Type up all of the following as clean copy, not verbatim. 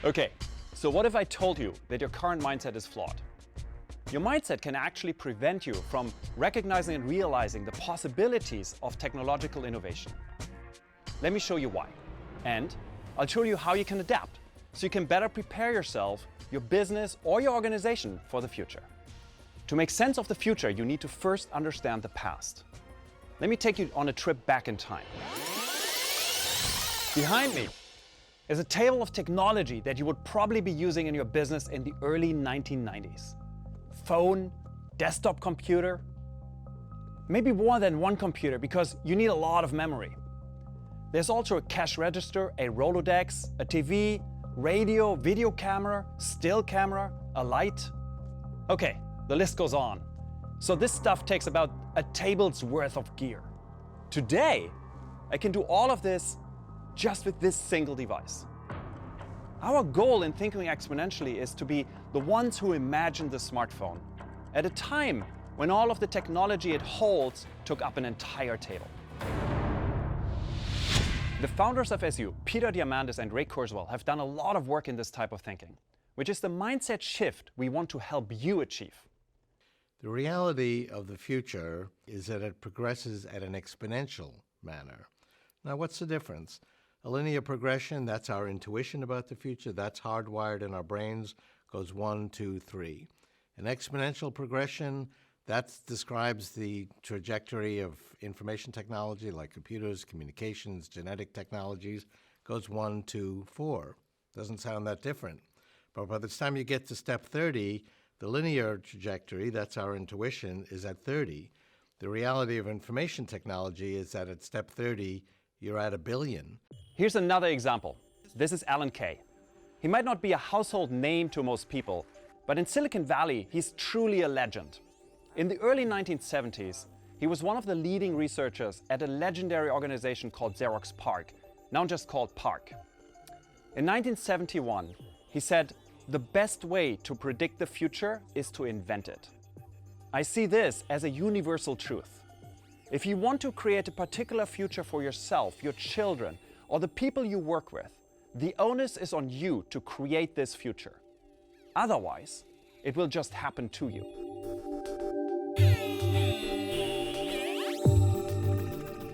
Okay, so what if I told you that your current mindset is flawed? Your mindset can actually prevent you from recognizing and realizing the possibilities of technological innovation. Let me show you why. And I'll show you how you can adapt so you can better prepare yourself, your business, or your organization for the future. To make sense of the future, you need to first understand the past. Let me take you on a trip back in time. Behind me is a table of technology that you would probably be using in your business in the early 1990s. Phone, desktop computer, maybe more than one computer because you need a lot of memory. There's also a cash register, a Rolodex, a TV, radio, video camera, still camera, a light. Okay, the list goes on. So this stuff takes about a table's worth of gear. Today, I can do all of this just with this single device. Our goal in thinking exponentially is to be the ones who imagined the smartphone at a time when all of the technology it holds took up an entire table. The founders of SU, Peter Diamandis and Ray Kurzweil, have done a lot of work in this type of thinking, which is the mindset shift we want to help you achieve. The reality of the future is that it progresses at an exponential manner. Now, what's the difference? A linear progression, that's our intuition about the future, that's hardwired in our brains, goes 1, 2, 3. An exponential progression, that describes the trajectory of information technology like computers, communications, genetic technologies, goes 1, 2, 4. Doesn't sound that different. But by the time you get to step 30, the linear trajectory, that's our intuition, is at 30. The reality of information technology is that at step 30, you're at 1 billion. Here's another example. This is Alan Kay. He might not be a household name to most people, but in Silicon Valley, he's truly a legend. In the early 1970s, he was one of the leading researchers at a legendary organization called Xerox PARC, now just called PARC. In 1971, he said, "The best way to predict the future is to invent it." I see this as a universal truth. If you want to create a particular future for yourself, your children, or the people you work with, the onus is on you to create this future. Otherwise, it will just happen to you.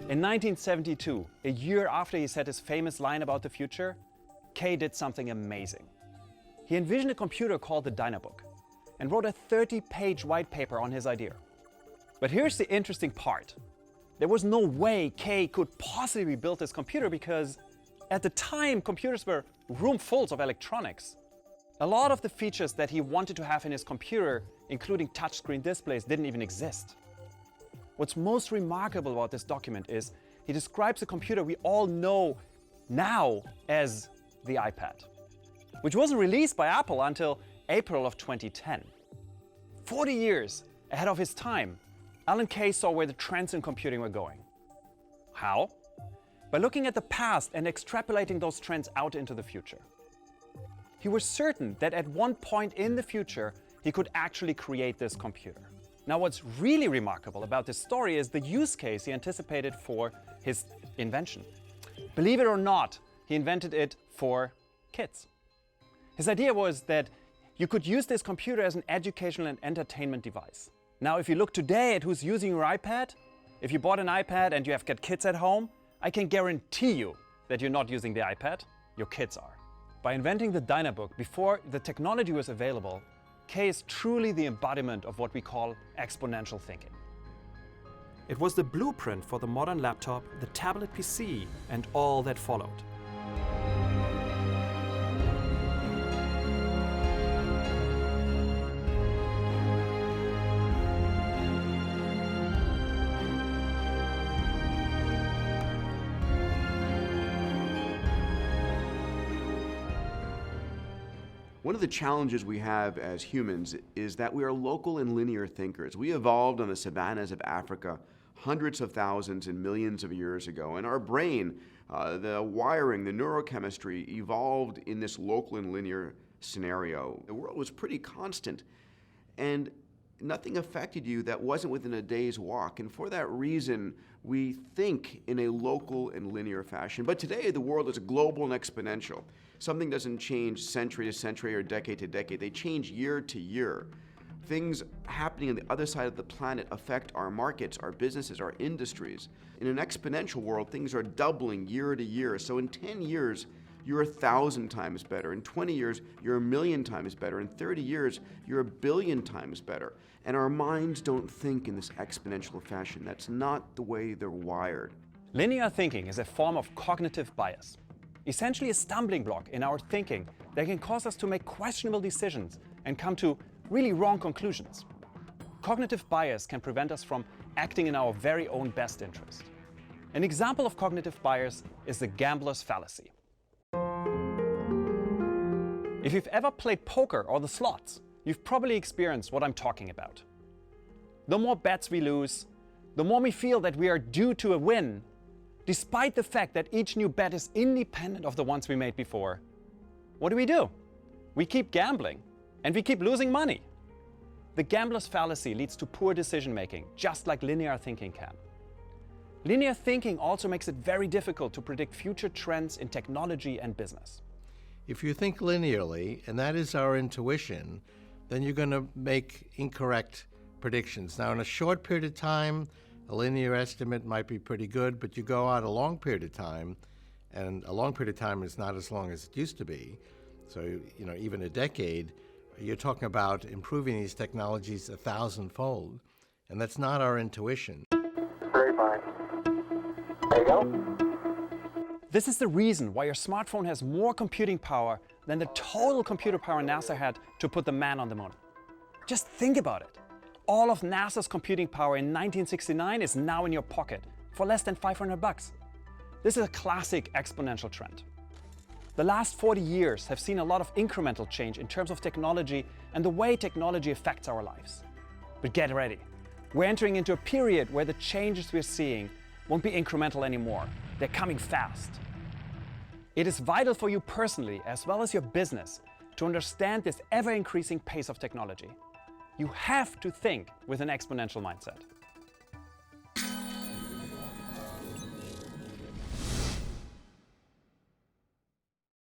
In 1972, a year after he said his famous line about the future, Kay did something amazing. He envisioned a computer called the Dynabook and wrote a 30-page white paper on his idea. But here's the interesting part. There was no way Kay could possibly build this computer because at the time, computers were roomfuls of electronics. A lot of the features that he wanted to have in his computer, including touchscreen displays, didn't even exist. What's most remarkable about this document is he describes a computer we all know now as the iPad, which wasn't released by Apple until April of 2010. 40 years ahead of his time, Alan Kay saw where the trends in computing were going. How? By looking at the past and extrapolating those trends out into the future. He was certain that at one point in the future, he could actually create this computer. Now, what's really remarkable about this story is the use case he anticipated for his invention. Believe it or not, he invented it for kids. His idea was that you could use this computer as an educational and entertainment device. Now, if you look today at who's using your iPad, if you bought an iPad and you have got kids at home, I can guarantee you that you're not using the iPad, your kids are. By inventing the Dynabook before the technology was available, Kay is truly the embodiment of what we call exponential thinking. It was the blueprint for the modern laptop, the tablet PC, and all that followed. One of the challenges we have as humans is that we are local and linear thinkers. We evolved on the savannas of Africa hundreds of thousands and millions of years ago, and our brain, the wiring, the neurochemistry evolved in this local and linear scenario. The world was pretty constant, and nothing affected you that wasn't within a day's walk, and for that reason, we think in a local and linear fashion. But today, the world is global and exponential. Something doesn't change century to century or decade to decade. They change year to year. Things happening on the other side of the planet affect our markets, our businesses, our industries. In an exponential world, things are doubling year to year. So in 10 years, you're 1,000 times better. In 20 years, you're 1,000,000 times better. In 30 years, you're 1,000,000,000 times better. And our minds don't think in this exponential fashion. That's not the way they're wired. Linear thinking is a form of cognitive bias, essentially a stumbling block in our thinking that can cause us to make questionable decisions and come to really wrong conclusions. Cognitive bias can prevent us from acting in our very own best interest. An example of cognitive bias is the gambler's fallacy. If you've ever played poker or the slots, you've probably experienced what I'm talking about. The more bets we lose, the more we feel that we are due to a win, despite the fact that each new bet is independent of the ones we made before. What do? We keep gambling, and we keep losing money. The gambler's fallacy leads to poor decision making, just like linear thinking can. Linear thinking also makes it very difficult to predict future trends in technology and business. If you think linearly, and that is our intuition, then you're going to make incorrect predictions. Now, in a short period of time, a linear estimate might be pretty good, but you go out a long period of time, and a long period of time is not as long as it used to be. So, even a decade, you're talking about improving these technologies 1,000-fold, and that's not our intuition. Very fine. There you go. This is the reason why your smartphone has more computing power than the total computer power NASA had to put the man on the moon. Just think about it. All of NASA's computing power in 1969 is now in your pocket for less than $500. This is a classic exponential trend. The last 40 years have seen a lot of incremental change in terms of technology and the way technology affects our lives. But get ready. We're entering into a period where the changes we're seeing won't be incremental anymore. They're coming fast. It is vital for you personally, as well as your business, to understand this ever-increasing pace of technology. You have to think with an exponential mindset.